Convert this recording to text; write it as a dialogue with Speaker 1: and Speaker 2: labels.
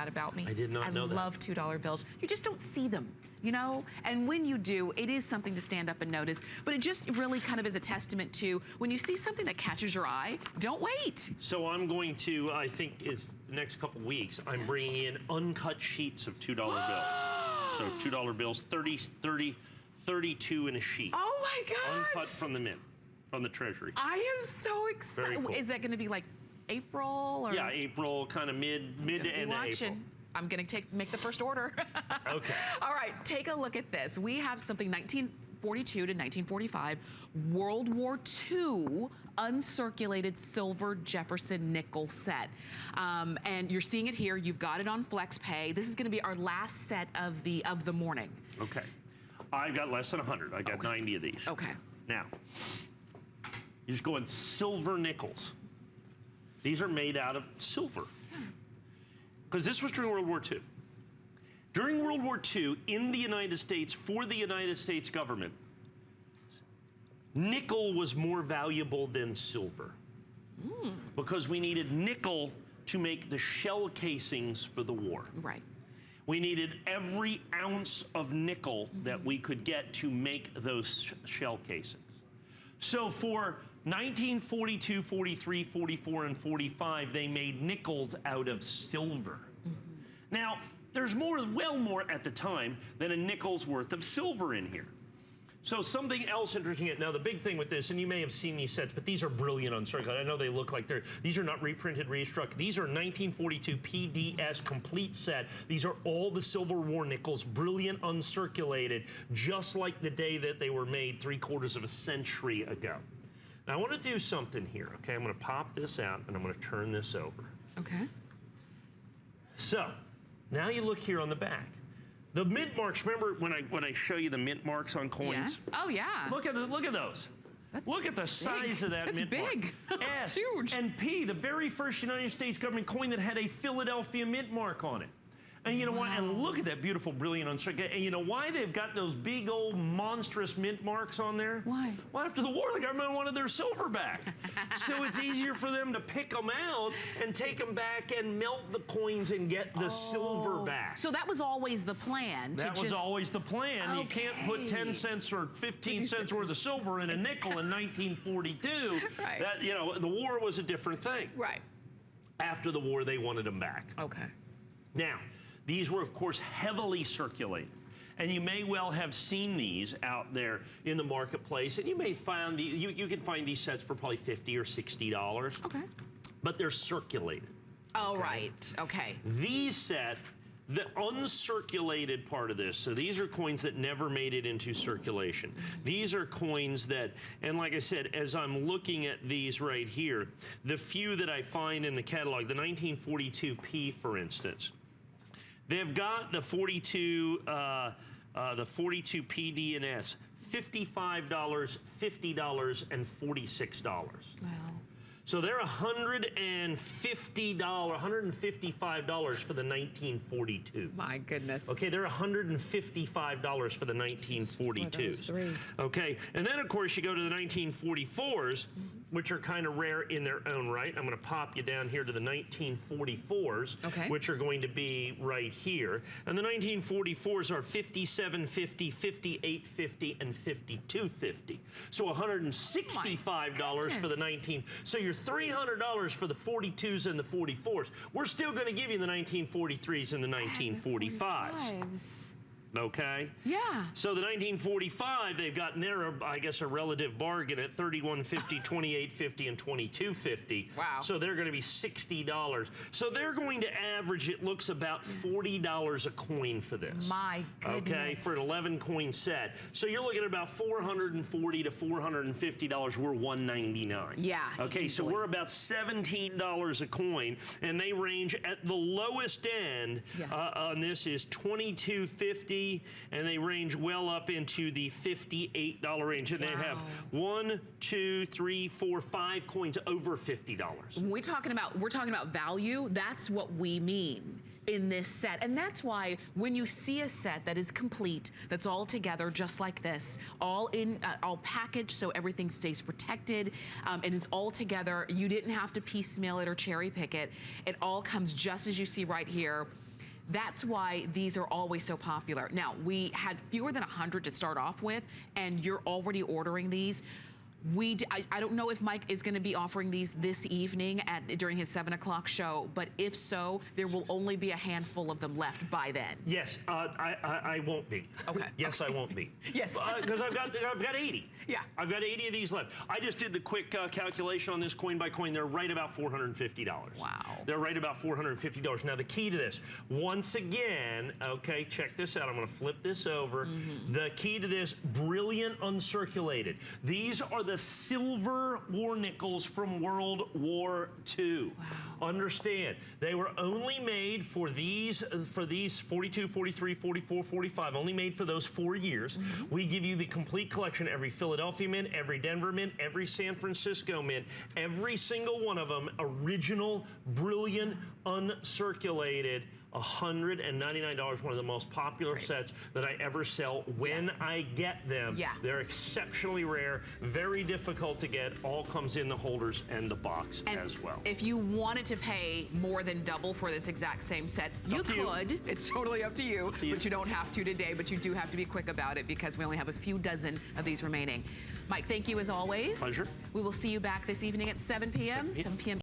Speaker 1: about me?
Speaker 2: I did not know that.
Speaker 1: I love $2 bills. You just don't see them, you know? And when you do, it is something to stand up and notice. But it just really kind of is a testament to when you see something that catches your eye, don't wait.
Speaker 2: So I'm going to, I think is the next couple weeks, I'm bringing in uncut sheets of $2 bills. So $2 bills, 32 in a sheet.
Speaker 1: Oh my gosh.
Speaker 2: Uncut from the mint, from the Treasury.
Speaker 1: I am so excited. Cool. Is that going to be like April? Or?
Speaker 2: Yeah, April, kind of mid to end of April.
Speaker 1: I'm gonna make the first order.
Speaker 2: Okay.
Speaker 1: All right, take a look at this. We have something 1942 to 1945, World War II uncirculated silver Jefferson nickel set. And you're seeing it here. You've got it on FlexPay. This is gonna be our last set of the morning.
Speaker 2: Okay. I've got less than 100. I got 90 of these.
Speaker 1: Okay.
Speaker 2: Now, you're just going silver nickels. These are made out of silver. Because this was during World War II. During World War II, in the United States, for the United States government, nickel was more valuable than silver. Because we needed nickel to make the shell casings for the war. Right. We needed every ounce of nickel that we could get to make those shell casings. So for 1942, 43, 44, and 45, they made nickels out of silver. Now, there's well more at the time than a nickel's worth of silver in here. So something else interesting, now the big thing with this, and you may have seen these sets, but these are brilliant uncirculated. I know they look like these are not reprinted, restruck. These are 1942 PDS complete set. These are all the Civil War nickels, brilliant uncirculated, just like the day that they were made 3/4 of a century ago. Now I want to do something here, okay? I'm going to pop this out and I'm going to turn this over. Okay. So, now you look here on the back. The mint marks, remember when I show you the mint marks on coins?
Speaker 1: Yes. Oh yeah.
Speaker 2: Look at those. Look at the size of that mint mark.
Speaker 1: That's big.
Speaker 2: S
Speaker 1: It's huge.
Speaker 2: and P, the very first United States government coin that had a Philadelphia mint mark on it. And you know why? And look at that beautiful, brilliant uncirculated. And you know why they've got those big old monstrous mint marks on there? Why? Well, after the war, the government wanted their silver back. So it's easier for them to pick them out and take them back and melt the coins and get the silver back.
Speaker 1: So that was always the plan.
Speaker 2: That was always the plan. Okay. You can't put 10 cents or 15 cents worth of silver in a nickel in 1942. Right. That, you know, the war was a different thing. Right. After the war, they wanted them back. Okay. Now, these were, of course, heavily circulated. And you may well have seen these out there in the marketplace. And you may find, you can find these sets for probably $50 or $60. Okay. But they're circulated. Oh, okay? Right. Okay. These set, the uncirculated part of this, so these are coins that never made it into circulation. These are coins that, and like I said, as I'm looking at these right here, the few that I find in the catalog, the 1942P, for instance, they've got the 42 PDNS, $55, $50, and $46. Wow. So they're $150, $155 for the 1942s. My goodness. Okay, they're $155 for the 1942s. Okay, and then of course you go to the 1944s, which are kind of rare in their own right. I'm going to pop you down here to the 1944s, which are going to be right here. And the 1944s are $57.50, $58.50, and $52.50. So $165 for the 19. So you're $300 for the 42s and the 44s. We're still going to give you the 1943s and the 1945s. Okay? Yeah. So the 1945, they've gotten there, I guess, a relative bargain at $31.50, $28.50, and $22.50. Wow. So they're going to be $60. So they're going to average, it looks about $40 a coin for this. My goodness. Okay, for an 11-coin set. So you're looking at about $440 to $450. We're $199. Yeah. Okay, easily. So we're about $17 a coin, and they range at the lowest end on this is $22.50. And they range well up into the $58 range. And they have 1, 2, 3, 4, 5 coins over $50. When we're talking about value, that's what we mean in this set. And that's why when you see a set that is complete, that's all together just like this, all packaged so everything stays protected, and it's all together, you didn't have to piecemeal it or cherry pick it. It all comes just as you see right here.
Speaker 1: That's why these are always so popular. Now, we had fewer than 100 to start off with, and you're already ordering these. I don't know if Mike is going to be offering these this evening during his 7 o'clock show, but if so, there will only be a handful of them left by then.
Speaker 2: Yes, I won't be.
Speaker 1: Okay.
Speaker 2: Yes,
Speaker 1: okay.
Speaker 2: I won't be.
Speaker 1: Yes.
Speaker 2: Because I've got 80.
Speaker 1: Yeah.
Speaker 2: I've got 80 of these left. I just did the quick calculation on this coin by coin. They're right about $450.
Speaker 1: Wow.
Speaker 2: They're right about $450. Now, the key to this, once again, okay, check this out. I'm going to flip this over. The key to this, brilliant uncirculated. These are the silver war nickels from World War II. Wow. Understand, they were only made for these 42, 43, 44, 45, only made for those 4 years. We give you the complete collection, every Philadelphia mint, every Denver mint, every San Francisco mint, every single one of them, original, brilliant, uncirculated, $199, one of the most popular sets that I ever sell when I get them.
Speaker 1: Yeah.
Speaker 2: They're exceptionally rare, very difficult to get, all comes in the holders and the box as well.
Speaker 1: If you wanted to pay more than double for this exact same set, you could. It's totally up to you, but you don't have to today, but you do have to be quick about it because we only have a few dozen of these remaining. Mike, thank you as always.
Speaker 2: Pleasure.
Speaker 1: We will see you back this evening at 7 p.m. 7 p.m.